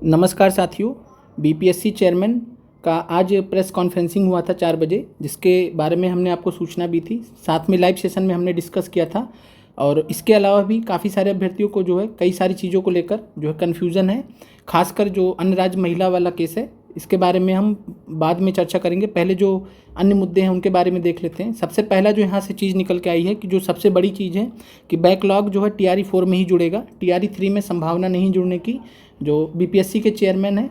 नमस्कार साथियों। BPSC chairman का आज प्रेस कॉन्फ्रेंसिंग हुआ था 4 बजे, जिसके बारे में हमने आपको सूचना भी थी। साथ में लाइव सेशन में हमने डिस्कस किया था। और इसके अलावा भी काफ़ी सारे अभ्यर्थियों को जो है कई सारी चीज़ों को लेकर जो है कन्फ्यूज़न है। खासकर जो अन्य राज्य महिला वाला केस है, इसके बारे में हम बाद में चर्चा करेंगे। पहले जो अन्य मुद्दे हैं उनके बारे में देख लेते हैं। सबसे पहला जो यहाँ से चीज़ निकल के आई है कि जो सबसे बड़ी चीज़ है कि बैकलॉग जो है TRE 4 में ही जुड़ेगा, TRE 3 में संभावना नहीं जुड़ने की। जो बीपीएससी के चेयरमैन हैं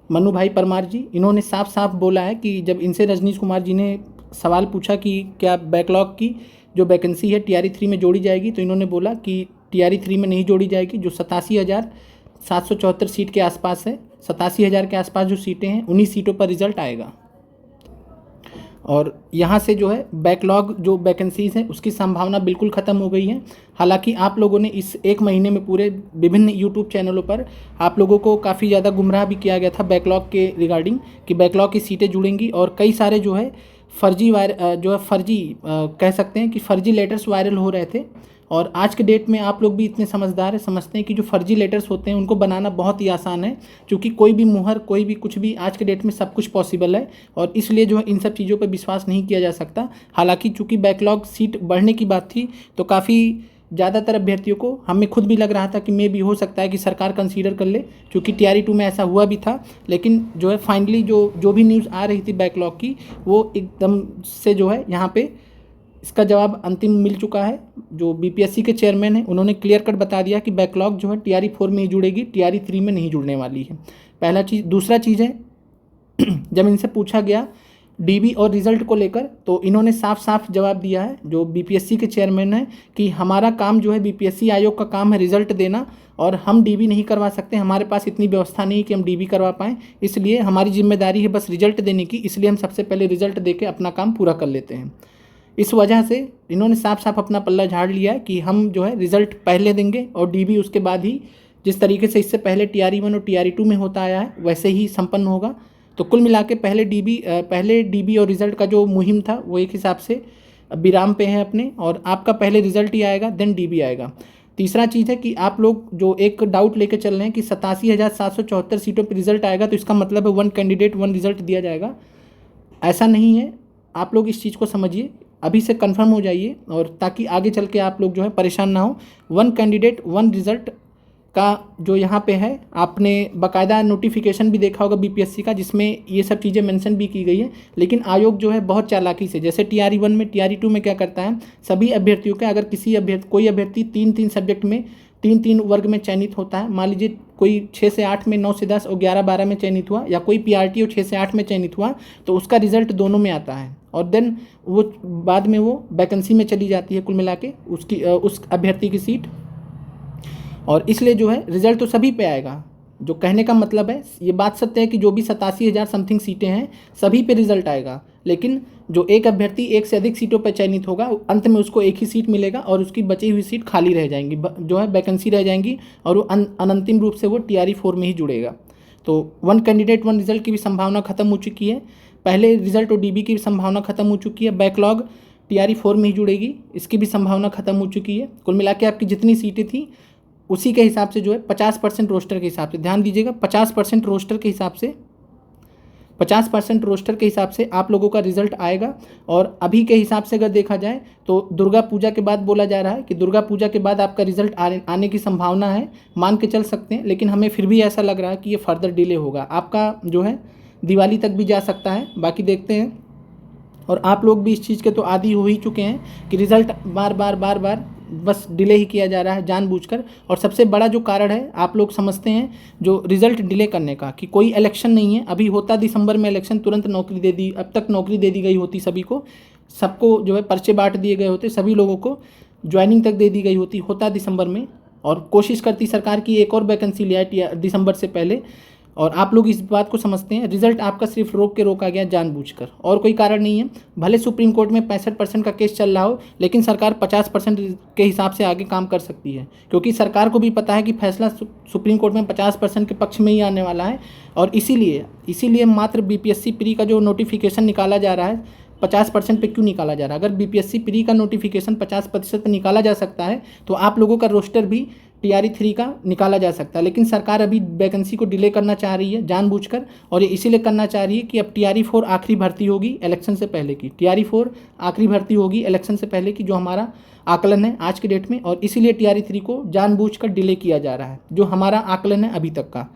मनु भाई परमार जी, इन्होंने साफ साफ बोला है कि जब इनसे रजनीश कुमार जी ने सवाल पूछा कि क्या बैकलॉग की जो वैकेंसी है TRE 3 में जोड़ी जाएगी, तो इन्होंने बोला कि TRE 3 में नहीं जोड़ी जाएगी। जो 87,774 सीट के आसपास है, 87,000 के आसपास जो सीटें हैं, उन्हीं सीटों पर रिजल्ट आएगा। और यहाँ से जो है बैकलॉग जो वैकेंसीज़ हैं उसकी संभावना बिल्कुल ख़त्म हो गई है। हालांकि आप लोगों ने इस एक महीने में पूरे विभिन्न यूट्यूब चैनलों पर आप लोगों को काफ़ी ज़्यादा गुमराह भी किया गया था बैकलॉग के रिगार्डिंग कि बैकलॉग की सीटें जुड़ेंगी। और कई सारे जो है फर्जी कह सकते हैं कि फर्जी लेटर्स वायरल हो रहे थे। और आज के डेट में आप लोग भी इतने समझदार हैं, समझते हैं कि जो फर्जी लेटर्स होते हैं उनको बनाना बहुत ही आसान है, क्योंकि कोई भी मुहर, कोई भी कुछ भी, आज के डेट में सब कुछ पॉसिबल है। और इसलिए जो है इन सब चीज़ों पर विश्वास नहीं किया जा सकता। हालांकि चूंकि बैकलॉग सीट बढ़ने की बात थी, तो काफ़ी ज़्यादातर अभ्यर्थियों को, हमें खुद भी लग रहा था कि मे भी हो सकता है कि सरकार कंसीडर कर ले, क्योंकि TRE 2 में ऐसा हुआ भी था। लेकिन जो है फाइनली जो भी न्यूज़ आ रही थी बैकलॉग की, वो एकदम से जो है यहाँ पे इसका जवाब अंतिम मिल चुका है। जो बीपीएससी के चेयरमैन हैं उन्होंने क्लियर कट बता दिया कि बैकलॉग जो है TRE 4 में ही जुड़ेगी, TRE 3 में नहीं जुड़ने वाली है। पहला चीज़। दूसरा चीज़ है जब इनसे पूछा गया DB और रिज़ल्ट को लेकर, तो इन्होंने साफ साफ जवाब दिया है जो बीपीएससी के चेयरमैन हैं कि हमारा काम जो है, बीपीएससी आयोग का काम है रिज़ल्ट देना, और हम DB नहीं करवा सकते। हमारे पास इतनी व्यवस्था नहीं कि हम DB करवा पाएँ, इसलिए हमारी जिम्मेदारी है बस रिज़ल्ट देने की। इसलिए हम सबसे पहले रिज़ल्ट दे के अपना काम पूरा कर लेते हैं। इस वजह से इन्होंने साफ साफ अपना पल्ला झाड़ लिया है कि हम जो है रिज़ल्ट पहले देंगे और DB उसके बाद ही, जिस तरीके से इससे पहले TRE 1 और TRE 2 में होता आया है वैसे ही संपन्न होगा। तो कुल मिला के पहले DB और रिज़ल्ट का जो मुहिम था वो एक हिसाब से विराम पे है अपने, और आपका पहले रिज़ल्ट ही आएगा देन DB आएगा। तीसरा चीज़ है कि आप लोग जो एक डाउट लेके चल रहे हैं कि 87,774 सीटों पर रिज़ल्ट आएगा, तो इसका मतलब है 1 कैंडिडेट 1 रिज़ल्ट दिया जाएगा। ऐसा नहीं है, आप लोग इस चीज़ को समझिए, अभी से कंफर्म हो जाइए, और ताकि आगे चल के आप लोग जो है परेशान ना हो। 1 कैंडिडेट 1 रिज़ल्ट का जो यहाँ पे है, आपने बाकायदा नोटिफिकेशन भी देखा होगा बीपीएससी का, जिसमें ये सब चीज़ें मेंशन भी की गई है। लेकिन आयोग जो है बहुत चालाकी से, जैसे TRE 1 में, TRE 2 में क्या करता है, सभी अभ्यर्थियों के, अगर कोई अभ्यर्थी 3-3 सब्जेक्ट में 3-3 वर्ग में चयनित होता है, मान लीजिए कोई 6 से 8 में, 9 से 10 और 11-12 में चयनित हुआ, या कोई PRT और 6 से 8 में चयनित हुआ, तो उसका रिजल्ट दोनों में आता है। और देन वो बाद में वो वैकेंसी में चली जाती है कुल मिला के उस अभ्यर्थी की सीट। और इसलिए जो है रिजल्ट तो सभी पे आएगा। जो कहने का मतलब है, ये बात सत्य है कि जो भी 87,000 समथिंग सीटें हैं सभी पे रिजल्ट आएगा, लेकिन जो एक अभ्यर्थी एक से अधिक सीटों पर चयनित होगा, अंत में उसको एक ही सीट मिलेगा और उसकी बची हुई सीट खाली रह जाएंगी, जो है वैकेंसी रह जाएंगी, और वो अनंतिम रूप से वो TRE 4 में ही जुड़ेगा। तो 1 कैंडिडेट 1 रिजल्ट की भी संभावना खत्म हो चुकी है। पहले रिजल्ट और DB की भी संभावना खत्म हो चुकी है। बैकलॉग TRE 4 में ही जुड़ेगी, इसकी भी संभावना खत्म हो चुकी है। कुल मिला के आपकी जितनी सीटें थी उसी के हिसाब से जो है 50% रोस्टर के हिसाब से, ध्यान दीजिएगा, 50% रोस्टर के हिसाब से, 50% रोस्टर के हिसाब से आप लोगों का रिजल्ट आएगा। और अभी के हिसाब से अगर देखा जाए तो दुर्गा पूजा के बाद बोला जा रहा है कि दुर्गा पूजा के बाद आपका रिजल्ट आने की संभावना है, मान के चल सकते हैं। लेकिन हमें फिर भी ऐसा लग रहा है कि ये फर्दर डिले होगा, आपका जो है दिवाली तक भी जा सकता है, बाकी देखते हैं। और आप लोग भी इस चीज़ के तो आदी हो ही चुके हैं कि रिज़ल्ट बार बार बस डिले ही किया जा रहा है जानबूझकर। और सबसे बड़ा जो कारण है, आप लोग समझते हैं जो रिज़ल्ट डिले करने का, कि कोई इलेक्शन नहीं है। अभी होता दिसंबर में इलेक्शन, तुरंत नौकरी दे दी, अब तक नौकरी दे दी गई होती सभी को, सबको जो है पर्चे बांट दिए गए होते, सभी लोगों को ज्वाइनिंग तक दे दी गई होती, होता दिसंबर में। और कोशिश करती सरकार की एक और वैकेंसी ले आए दिसंबर से पहले। और आप लोग इस बात को समझते हैं, रिजल्ट आपका सिर्फ रोका गया जानबूझकर, और कोई कारण नहीं है। भले सुप्रीम कोर्ट में 65% का केस चल रहा हो, लेकिन सरकार 50% के हिसाब से आगे काम कर सकती है, क्योंकि सरकार को भी पता है कि फैसला सुप्रीम कोर्ट में 50% के पक्ष में ही आने वाला है। और इसीलिए मात्र BPSC प्री का जो नोटिफिकेशन निकाला जा रहा है 50% पे क्यों निकाला जा रहा है। अगर BPSC प्री का नोटिफिकेशन 50% पे निकाला जा सकता है, तो आप लोगों का रोस्टर भी TRE 3 का निकाला जा सकता है। लेकिन सरकार अभी वैकेंसी को डिले करना चाह रही है जानबूझकर, और ये इसीलिए करना चाह रही है कि अब TRE 4 आखिरी भर्ती होगी इलेक्शन से पहले की। TRE 4 आखिरी भर्ती होगी इलेक्शन से पहले की, जो हमारा आकलन है आज के डेट में, और इसीलिए TRE 3 को जानबूझकर डिले किया जा रहा है, जो हमारा आकलन है अभी तक का।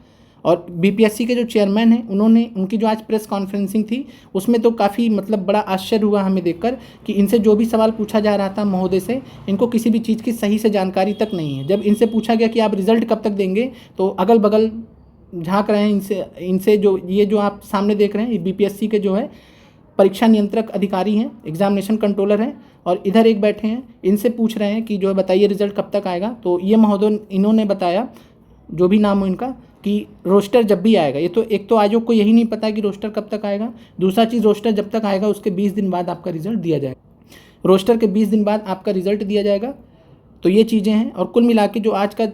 और BPSC के जो चेयरमैन हैं उनकी जो आज प्रेस कॉन्फ्रेंसिंग थी उसमें तो काफ़ी मतलब बड़ा आश्चर्य हुआ हमें देखकर कि इनसे जो भी सवाल पूछा जा रहा था महोदय से, इनको किसी भी चीज़ की सही से जानकारी तक नहीं है। जब इनसे पूछा गया कि आप रिज़ल्ट कब तक देंगे, तो अगल बगल झाँक रहे हैं इनसे जो आप सामने देख रहे हैं, ये BPSC के जो है परीक्षा नियंत्रक अधिकारी हैं, एग्जामिनेशन कंट्रोलर हैं, और इधर एक बैठे हैं, इनसे पूछ रहे हैं कि जो है बताइए रिज़ल्ट कब तक आएगा। तो ये महोदय इन्होंने बताया, जो भी नाम हो इनका, कि रोस्टर जब भी आएगा, ये तो एक तो आयोग को यही नहीं पता कि रोस्टर कब तक आएगा, दूसरा चीज़ रोस्टर जब तक आएगा उसके 20 दिन बाद आपका रिज़ल्ट दिया जाएगा, रोस्टर के 20 दिन बाद आपका रिज़ल्ट दिया जाएगा। तो ये चीज़ें हैं, और कुल मिला के जो आज का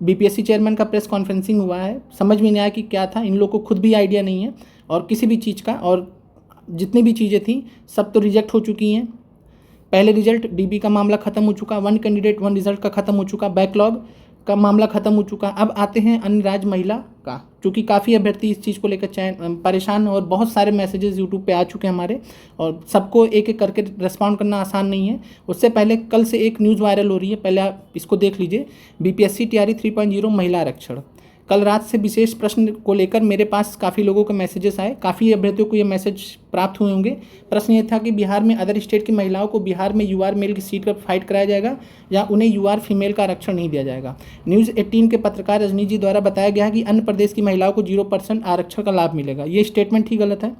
BPSC चेयरमैन का प्रेस कॉन्फ्रेंसिंग हुआ है, समझ में नहीं आया कि क्या था, इन लोगों को खुद भी आइडिया नहीं है और किसी भी चीज़ का, और जितनी भी चीज़ें थी सब तो रिजेक्ट हो चुकी हैं। पहले रिजल्ट DB का मामला ख़त्म हो चुका, 1 कैंडिडेट 1 रिज़ल्ट का ख़त्म हो चुका, बैकलॉग का मामला ख़त्म हो चुका। अब आते हैं अन्य राज्य महिला का, क्योंकि काफ़ी अभ्यर्थी इस चीज़ को लेकर परेशान और बहुत सारे मैसेजेस यूट्यूब पे आ चुके हैं हमारे, और सबको एक एक करके रिस्पॉन्ड करना आसान नहीं है। उससे पहले कल से एक न्यूज़ वायरल हो रही है, पहले आप इसको देख लीजिए। BPSC TRE 3.0 महिला आरक्षण, कल रात से विशेष प्रश्न को लेकर मेरे पास काफ़ी लोगों के मैसेजेस आए, काफ़ी अभ्यर्थियों को ये मैसेज प्राप्त हुए होंगे। प्रश्न ये था कि बिहार में अदर स्टेट की महिलाओं को बिहार में UR मेल की सीट पर फाइट कराया जाएगा या उन्हें UR फीमेल का आरक्षण नहीं दिया जाएगा। न्यूज़ 18 के पत्रकार रजनी जी द्वारा बताया गया कि अन्य प्रदेश की महिलाओं को 0% आरक्षण का लाभ मिलेगा। ये स्टेटमेंट ही गलत है।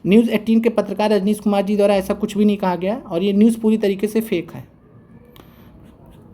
न्यूज़ 18 के पत्रकार रजनीश कुमार जी द्वारा ऐसा कुछ भी नहीं कहा गया, और ये न्यूज़ पूरी तरीके से फेक है,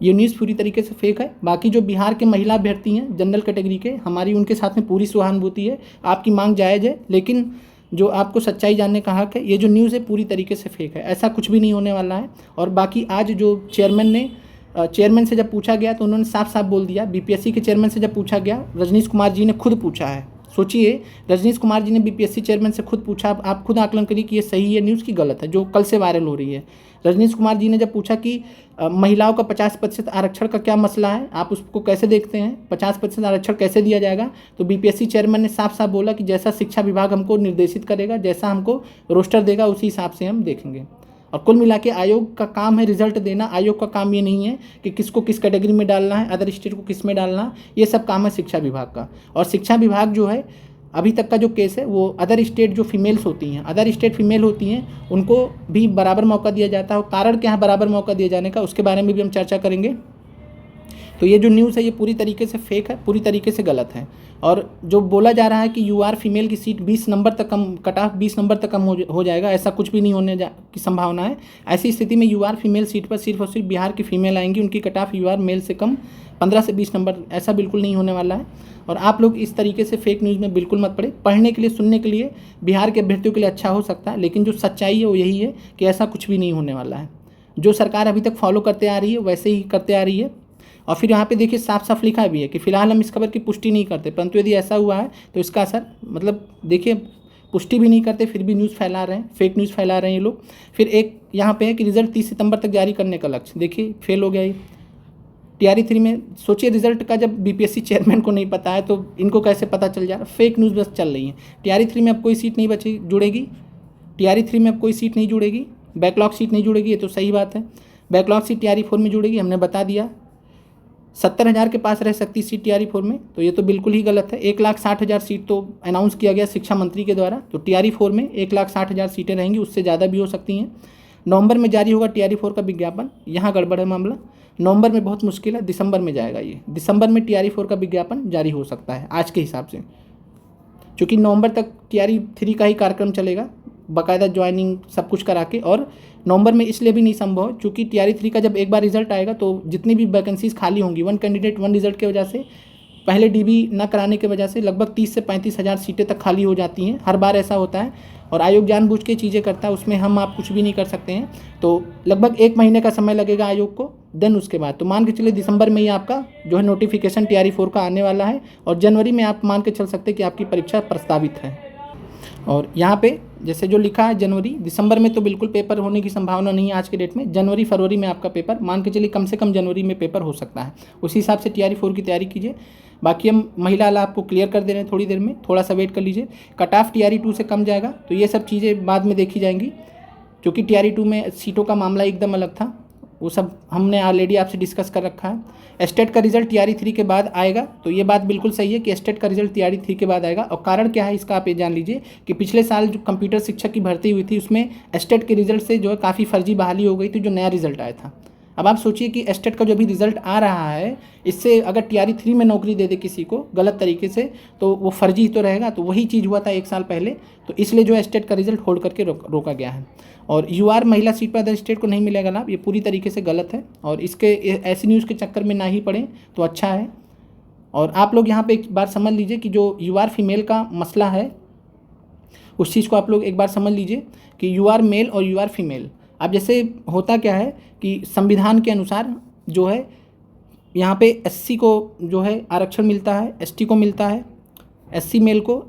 ये न्यूज़ पूरी तरीके से फेक है। बाकी जो बिहार के महिला अभ्यर्थी हैं जनरल कैटेगरी के, हमारी उनके साथ में पूरी सहानुभूति है, आपकी मांग जायज़ है, लेकिन जो आपको सच्चाई जानने का हक है, ये जो न्यूज़ है पूरी तरीके से फेक है, ऐसा कुछ भी नहीं होने वाला है। और बाकी आज जो चेयरमैन से जब पूछा गया तो उन्होंने साफ साफ बोल दिया, BPSC के चेयरमैन से जब पूछा गया, रजनीश कुमार जी ने खुद पूछा है, सोचिए, रजनीश कुमार जी ने BPSC चेयरमैन से खुद पूछा, आप खुद आकलन करिए कि ये सही है न्यूज़ की गलत है, जो कल से वायरल हो रही है। रजनीश कुमार जी ने जब पूछा कि महिलाओं का 50% आरक्षण का क्या मसला है, आप उसको कैसे देखते हैं, 50% आरक्षण कैसे दिया जाएगा, तो BPSC चेयरमैन ने साफ साफ बोला कि जैसा शिक्षा विभाग हमको निर्देशित करेगा, जैसा हमको रोस्टर देगा, उसी हिसाब से हम देखेंगे। और कुल मिला के आयोग का काम है रिजल्ट देना, आयोग का काम ये नहीं है कि किसको किस कैटेगरी में डालना है, अदर स्टेट को किस में डालना है, ये सब काम है शिक्षा विभाग का। और शिक्षा विभाग जो है अभी तक का जो केस है, वो अदर स्टेट जो फीमेल्स होती हैं, अदर स्टेट फीमेल होती हैं, उनको भी बराबर मौका दिया जाता है, और कारण क्या है बराबर मौका दिए जाने का, उसके बारे में भी हम चर्चा करेंगे। तो ये जो न्यूज़ है ये पूरी तरीके से फेक है, पूरी तरीके से गलत है। और जो बोला जा रहा है कि UR फीमेल की सीट 20 नंबर तक कम, कट ऑफ 20 नंबर तक कम हो जाएगा, ऐसा कुछ भी नहीं होने की संभावना है। ऐसी स्थिति में UR फीमेल सीट पर सिर्फ और सिर्फ बिहार की फीमेल आएंगी, उनकी कट ऑफ UR मेल से कम 15 से 20 नंबर, ऐसा बिल्कुल नहीं होने वाला है। और आप लोग इस तरीके से फेक न्यूज़ में बिल्कुल मत पड़े। पढ़ने के लिए, सुनने के लिए बिहार के अभ्यर्थियों के लिए अच्छा हो सकता है, लेकिन जो सच्चाई है वो यही है कि ऐसा कुछ भी नहीं होने वाला है। जो सरकार अभी तक फॉलो करते आ रही है वैसे ही करते आ रही है। और फिर यहाँ पे देखिए साफ साफ लिखा भी है कि फिलहाल हम इस खबर की पुष्टि नहीं करते, परंतु यदि ऐसा हुआ है तो इसका असर, मतलब देखिए पुष्टि भी नहीं करते फिर भी न्यूज़ फैला रहे हैं, फेक न्यूज़ फैला रहे हैं ये लोग। फिर एक यहाँ पे है कि रिजल्ट 30 सितंबर तक जारी करने का लक्ष्य, देखिए फेल हो गया ये TRE 3 में। सोचिए रिजल्ट का जब BPSC चेयरमैन को नहीं पता है तो इनको कैसे पता चल जा रहा, फेक न्यूज़ बस चल रही है। TRE 3 में अब कोई सीट नहीं जुड़ेगी, TRE 3 में अब कोई सीट नहीं जुड़ेगी, बैकलॉग सीट नहीं जुड़ेगी, ये तो सही बात है। बैकलॉग सीट TRE 4 में जुड़ेगी, हमने बता दिया। 70,000 के पास रह सकती सीट TRE 4 में, तो ये तो बिल्कुल ही गलत है। 1,60,000 सीट तो अनाउंस किया गया शिक्षा मंत्री के द्वारा, तो TRE 4 में 1,60,000 सीटें रहेंगी, उससे ज़्यादा भी हो सकती हैं। नवंबर में जारी होगा TRE 4 का विज्ञापन, यहाँ गड़बड़ है मामला। नवंबर में बहुत मुश्किल है, दिसंबर में जाएगा ये, दिसंबर में TRE 4 का विज्ञापन जारी हो सकता है आज के हिसाब से, क्योंकि नवंबर तक TRE 3 का ही कार्यक्रम चलेगा, बाकायदा ज्वाइनिंग सब कुछ करा के। और नवंबर में इसलिए भी नहीं संभव है क्योंकि TRE 3 का जब एक बार रिजल्ट आएगा तो जितनी भी वैकेंसीज खाली होंगी 1 कैंडिडेट 1 रिजल्ट की वजह से, पहले DB न कराने की वजह से लगभग 30 से 35,000 सीटें तक खाली हो जाती हैं। हर बार ऐसा होता है और आयोग जानबूझ के चीज़ें करता है, उसमें हम आप कुछ भी नहीं कर सकते हैं। तो लगभग 1 महीने का समय लगेगा आयोग को, देन उसके बाद तो मान के चलिए दिसंबर में ही आपका जो है नोटिफिकेशन TRE 4 का आने वाला है, और जनवरी में आप मान के चल सकते हैं कि आपकी परीक्षा प्रस्तावित है। और यहाँ पे जैसे जो लिखा है जनवरी, दिसंबर में तो बिल्कुल पेपर होने की संभावना नहीं है आज के डेट में। जनवरी फरवरी में आपका पेपर, मान के चलिए कम से कम जनवरी में पेपर हो सकता है। उसी हिसाब से TRE 4 की तैयारी कीजिए। बाकी हम महिला वाला आपको क्लियर कर दे रहे हैं थोड़ी देर में, थोड़ा सा वेट कर लीजिए। कट ऑफ TRE 2 से कम जाएगा, तो ये सब चीज़ें बाद में देखी जाएंगी, क्योंकि TRE 2 में सीटों का मामला एकदम अलग था, वो सब हमने ऑलरेडी आपसे डिस्कस कर रखा है। स्टेट का रिजल्ट TRE 3 के बाद आएगा, तो ये बात बिल्कुल सही है कि स्टेट का रिजल्ट TRE 3 के बाद आएगा। और कारण क्या है इसका आप ये जान लीजिए कि पिछले साल जो कंप्यूटर शिक्षक की भर्ती हुई थी उसमें स्टेट के रिजल्ट से जो है काफ़ी फर्जी बहाली हो गई थी, जो नया रिजल्ट आया था। अब आप सोचिए कि स्टेट का जो भी रिजल्ट आ रहा है, इससे अगर TRE 3 में नौकरी दे दे किसी को गलत तरीके से, तो वो फर्जी तो रहेगा। तो वही चीज़ हुआ था 1 साल पहले, तो इसलिए जो स्टेट का रिजल्ट होल्ड करके रोका गया है। और UR महिला सीट पर अदर स्टेट को नहीं मिलेगा लाभ, ये पूरी तरीके से गलत है, और इसके ऐसी न्यूज़ के चक्कर में ना ही पड़ें तो अच्छा है। और आप लोग यहाँ पे एक बार समझ लीजिए कि जो UR फीमेल का मसला है, उस चीज़ को आप लोग एक बार समझ लीजिए कि UR मेल और UR फीमेल, अब जैसे होता क्या है कि संविधान के अनुसार जो है यहाँ पे SC को जो है आरक्षण मिलता है, ST को मिलता है, SC मेल को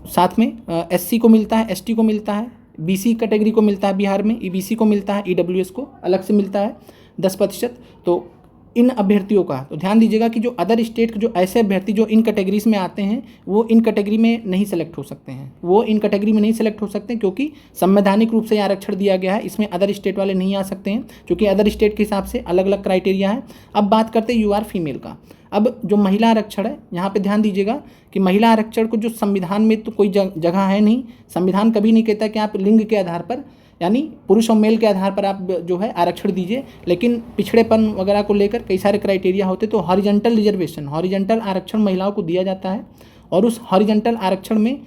साथ में SC को मिलता है, ST को मिलता है, BC कैटेगरी को मिलता है बिहार में, EBC को मिलता है, EWS को अलग से मिलता है 10%। तो इन अभ्यर्थियों का तो ध्यान दीजिएगा कि जो अदर स्टेट के जो ऐसे अभ्यर्थी जो इन कैटेगरीज में आते हैं, वो इन कैटेगरी में नहीं सेलेक्ट हो सकते हैं, वो इन कैटेगरी में नहीं सेलेक्ट हो सकते, क्योंकि संवैधानिक रूप से आरक्षण दिया गया है, इसमें अदर स्टेट वाले नहीं आ सकते हैं, क्योंकि अदर स्टेट के हिसाब से अलग अलग क्राइटेरिया है। अब बात करते हैं UR फीमेल का। अब जो महिला आरक्षण है, यहाँ पे ध्यान दीजिएगा कि महिला आरक्षण को जो संविधान में तो कोई जगह है नहीं, संविधान कभी नहीं कहता कि आप लिंग के आधार पर, यानी पुरुष और मेल के आधार पर आप जो है आरक्षण दीजिए, लेकिन पिछड़ेपन वगैरह को लेकर कई सारे क्राइटेरिया होते, तो हॉरिजॉन्टल रिजर्वेशन, हॉरिजॉन्टल आरक्षण महिलाओं को दिया जाता है। और उस हॉरिजॉन्टल आरक्षण में,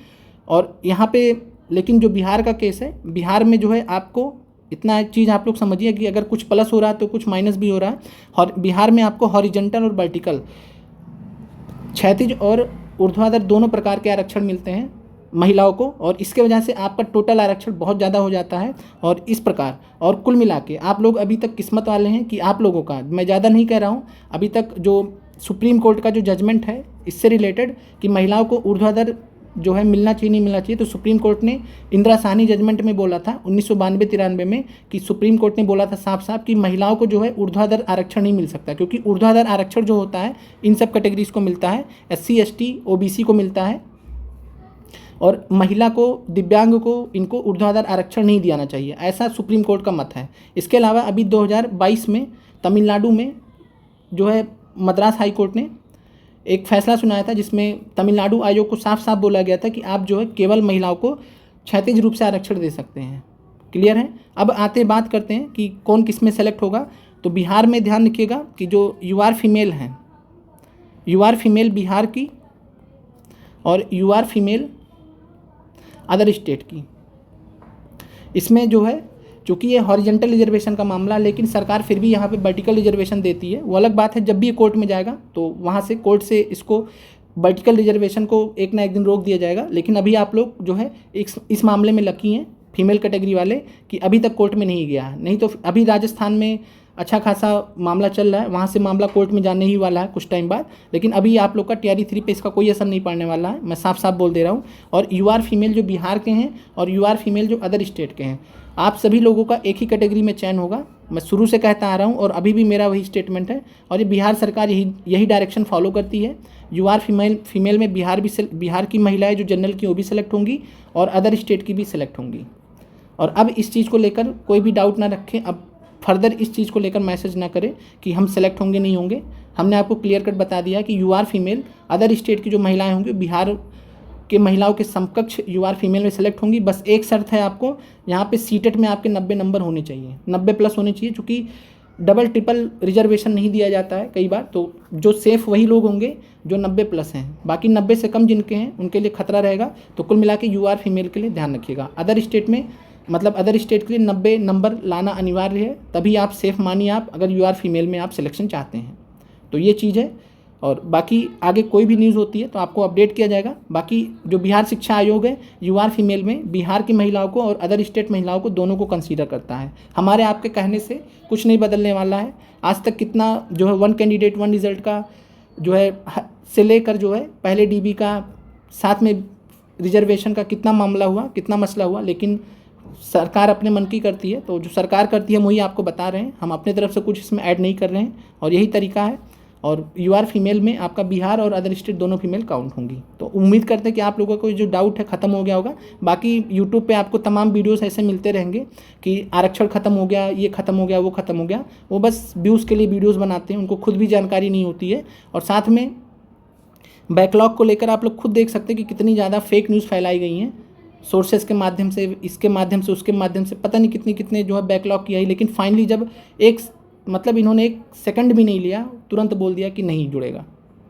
और यहाँ पे लेकिन जो बिहार का केस है, बिहार में जो है आपको इतना चीज़ आप लोग समझिए कि अगर कुछ प्लस हो रहा है तो कुछ माइनस भी हो रहा है। और बिहार में आपको हॉरिजॉन्टल और वर्टिकल, क्षैतिज और ऊर्ध्वाधर दोनों प्रकार के आरक्षण मिलते हैं महिलाओं को, और इसके वजह से आपका टोटल आरक्षण बहुत ज़्यादा हो जाता है। और इस प्रकार, और कुल मिला के आप लोग अभी तक किस्मत वाले हैं कि आप लोगों का, मैं ज़्यादा नहीं कह रहा हूँ, अभी तक जो सुप्रीम कोर्ट का जो जजमेंट है इससे रिलेटेड कि महिलाओं को ऊर्ध्वाधर जो है मिलना चाहिए नहीं मिलना चाहिए, तो सुप्रीम कोर्ट ने इंदिरा साहनी जजमेंट में बोला था 1992-93 में, कि सुप्रीम कोर्ट ने बोला था साफ साफ कि महिलाओं को जो है ऊर्ध्वाधर आरक्षण नहीं मिल सकता, क्योंकि ऊर्ध्वाधर आरक्षण जो होता है इन सब कैटेगरीज को मिलता है, SC ST OBC को मिलता है, और महिला को, दिव्यांग को इनको ऊर्ध्वाधर आरक्षण नहीं दिया चाहिए, ऐसा सुप्रीम कोर्ट का मत है। इसके अलावा अभी 2022 में तमिलनाडु में जो है मद्रास हाई कोर्ट ने एक फैसला सुनाया था, जिसमें तमिलनाडु आयोग को साफ साफ बोला गया था कि आप जो है केवल महिलाओं को क्षैतिज रूप से आरक्षण दे सकते हैं। क्लियर है। अब आते बात करते हैं कि कौन किस में सेलेक्ट होगा। तो बिहार में ध्यान रखिएगा कि जो UR फीमेल हैं, UR फीमेल बिहार की और UR फीमेल अदर स्टेट की, इसमें जो है चूँकि ये हॉरिजेंटल रिजर्वेशन का मामला, लेकिन सरकार फिर भी यहाँ पे वर्टिकल रिजर्वेशन देती है। वो अलग बात है, जब भी ये कोर्ट में जाएगा तो वहाँ से कोर्ट से इसको वर्टिकल रिजर्वेशन को एक ना एक दिन रोक दिया जाएगा। लेकिन अभी आप लोग जो है इस मामले में लकी हैं फीमेल कैटेगरी वाले कि अभी तक कोर्ट में नहीं गया है, नहीं तो अभी राजस्थान में अच्छा खासा मामला चल रहा है, वहाँ से मामला कोर्ट में जाने ही वाला है कुछ टाइम बाद। लेकिन अभी आप लोग का TRE 3 पे इसका कोई असर नहीं पड़ने वाला है, मैं साफ साफ बोल दे रहा हूँ। और UR फीमेल जो बिहार के हैं और UR फीमेल जो अदर स्टेट के हैं, आप सभी लोगों का एक ही कैटेगरी में चयन होगा। मैं शुरू से कहता आ रहा हूँ और अभी भी मेरा वही स्टेटमेंट है, और ये बिहार सरकार यही डायरेक्शन फॉलो करती है। UR फीमेल में बिहार की महिलाएं जो जनरल की वो भी सिलेक्ट होंगी और अदर स्टेट की भी सिलेक्ट होंगी। और अब इस चीज़ को लेकर कोई भी डाउट ना रखें, अब फर्दर इस चीज़ को लेकर मैसेज ना करें कि हम सेलेक्ट होंगे नहीं होंगे। हमने आपको क्लियर कट बता दिया कि UR फीमेल अदर स्टेट की जो महिलाएं होंगी बिहार के महिलाओं के समकक्ष UR फीमेल में सेलेक्ट होंगी। बस एक शर्त है, आपको यहाँ पे सीटेट में आपके 90 नंबर होने चाहिए, 90 प्लस होने चाहिए, क्योंकि डबल ट्रिपल रिजर्वेशन नहीं दिया जाता है कई बार। तो जो सेफ़ वही लोग होंगे जो 90 प्लस हैं, बाकी 90 से कम जिनके हैं उनके लिए खतरा रहेगा। तो कुल मिला के UR फीमेल के लिए ध्यान रखिएगा। अदर स्टेट में मतलब अदर स्टेट के लिए 90 नंबर लाना अनिवार्य है, तभी आप सेफ़ मानिए आप अगर UR फीमेल में आप सिलेक्शन चाहते हैं। तो ये चीज़ है, और बाकी आगे कोई भी न्यूज़ होती है तो आपको अपडेट किया जाएगा। बाकी जो बिहार शिक्षा आयोग है UR फीमेल में बिहार की महिलाओं को और अदर स्टेट महिलाओं को दोनों को कंसीडर करता है। हमारे आपके कहने से कुछ नहीं बदलने वाला है। आज तक कितना जो है 1 कैंडिडेट 1 रिज़ल्ट का जो है से लेकर जो है पहले DB का, साथ में रिजर्वेशन का कितना मामला हुआ, कितना मसला हुआ, लेकिन सरकार अपने मन की करती है, तो जो सरकार करती है वही आपको बता रहे हैं, हम अपने तरफ से कुछ इसमें ऐड नहीं कर रहे हैं और यही तरीका है। और UR फीमेल में आपका बिहार और अदर स्टेट दोनों फीमेल काउंट होंगी। तो उम्मीद करते हैं कि आप लोगों को जो डाउट है ख़त्म हो गया होगा। बाकी यूट्यूब पे आपको तमाम वीडियोस ऐसे मिलते रहेंगे कि आरक्षण ख़त्म हो गया, ये ख़त्म हो गया, वो ख़त्म हो गया। वो बस व्यूज़ के लिए वीडियोज़ बनाते हैं, उनको खुद भी जानकारी नहीं होती है। और साथ में बैकलॉग को लेकर आप लोग खुद देख सकते हैं कि कितनी ज़्यादा फेक न्यूज़ फैलाई गई हैं, सोर्सेस के माध्यम से, इसके माध्यम से, उसके माध्यम से, पता नहीं कितने कितने जो है बैकलॉग किया है। लेकिन फाइनली जब इन्होंने 1 सेकंड भी नहीं लिया, तुरंत बोल दिया कि नहीं जुड़ेगा।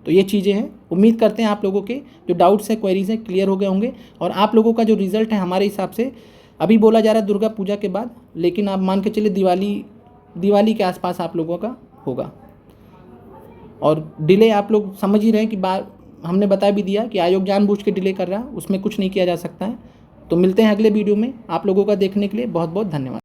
तो ये चीज़ें हैं। उम्मीद करते हैं आप लोगों के जो डाउट्स हैं, क्वेरीज हैं, क्लियर हो गए होंगे। और आप लोगों का जो रिज़ल्ट है हमारे हिसाब से अभी बोला जा रहा है दुर्गा पूजा के बाद, लेकिन आप मान के चलिए दिवाली के आसपास आप लोगों का होगा। और डिले आप लोग समझ ही रहे हैं कि हमने बता भी दिया कि आयोग जानबूझ के डिले कर रहा है, उसमें कुछ नहीं किया जा सकता है। तो मिलते हैं अगले वीडियो में। आप लोगों का देखने के लिए बहुत बहुत धन्यवाद।